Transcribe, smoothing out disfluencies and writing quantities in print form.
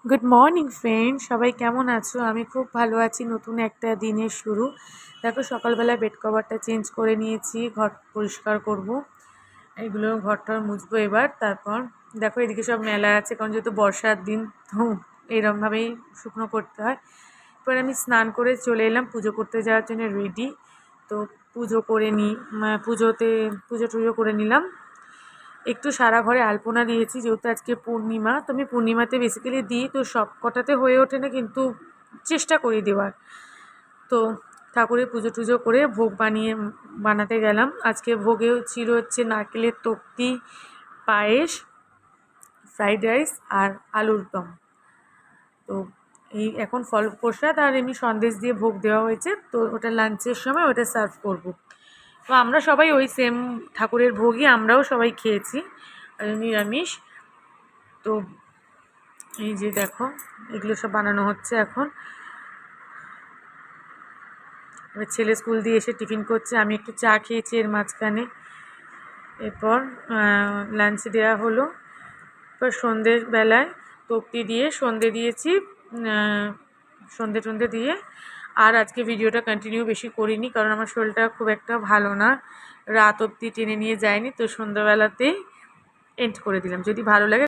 Good morning friend, সবাই কেমন আছো? আমি খুব ভালো আছি। নতুন একটা দিনের শুরু। দেখো, সকালবেলা বেড কভারটা চেঞ্জ করে নিয়েছি, ঘর পরিষ্কার করব। এগুলো ঘরটা মুছবো এবার। তারপর দেখো, এদিকে সব মেলা আছে, কারণ যেহেতু বর্ষার দিন, তো এরমভাবেই শুকনো করতে হয়। এবার আমি স্নান করে চলে এলাম পুজো করতে যাওয়ার জন্য রেডি। তো পুজো করে নিই, পুজো টুজো করে নিলাম। একটু সারা ঘরে আলপনা দিয়েছি, যেহেতু আজকে পূর্ণিমা। তো আমি পূর্ণিমাতে বেসিক্যালি দিই, তো সব কটাতে হয়ে ওঠে না, কিন্তু চেষ্টা করি দেওয়ার। তো ঠাকুরের পুজো টুজো করে ভোগ বানাতে গেলাম। আজকে ভোগেও ছিল হচ্ছে নারকেলের তক্তি, পায়েস, ফ্রাইড রাইস আর আলুর দম। তো এই এখন ফল প্রসাদ আর এমনি সন্দেশ দিয়ে ভোগ দেওয়া হয়েছে। তো ওটা লাঞ্চের সময় ওটা সার্ভ করব। তো আমরা সবাই ওই সেম ঠাকুরের ভোগই আমরাও সবাই খেয়েছি, নিরামিষ। তো এই যে দেখো, এগুলো সব বানানো হচ্ছে এখন। এবার ছেলে স্কুল দিয়ে এসে টিফিন করছে, আমি একটু চা খেয়েছি এর মাঝখানে। এরপর লাঞ্চ দেওয়া হলো। এবার সন্ধ্যের বেলায় তক্তি দিয়ে সন্ধে দিয়েছি, সন্ধে টন্ধে দিয়ে। আর আজকে ভিডিওটা কন্টিনিউ বেশি করিনি, কারণ আমার শরীরটা খুব একটা ভালো না, রাত অবধি টেনে নিয়ে যায়নি। তো সন্ধ্যাবেলাতেই এন্ড করে দিলাম। যদি ভালো লাগে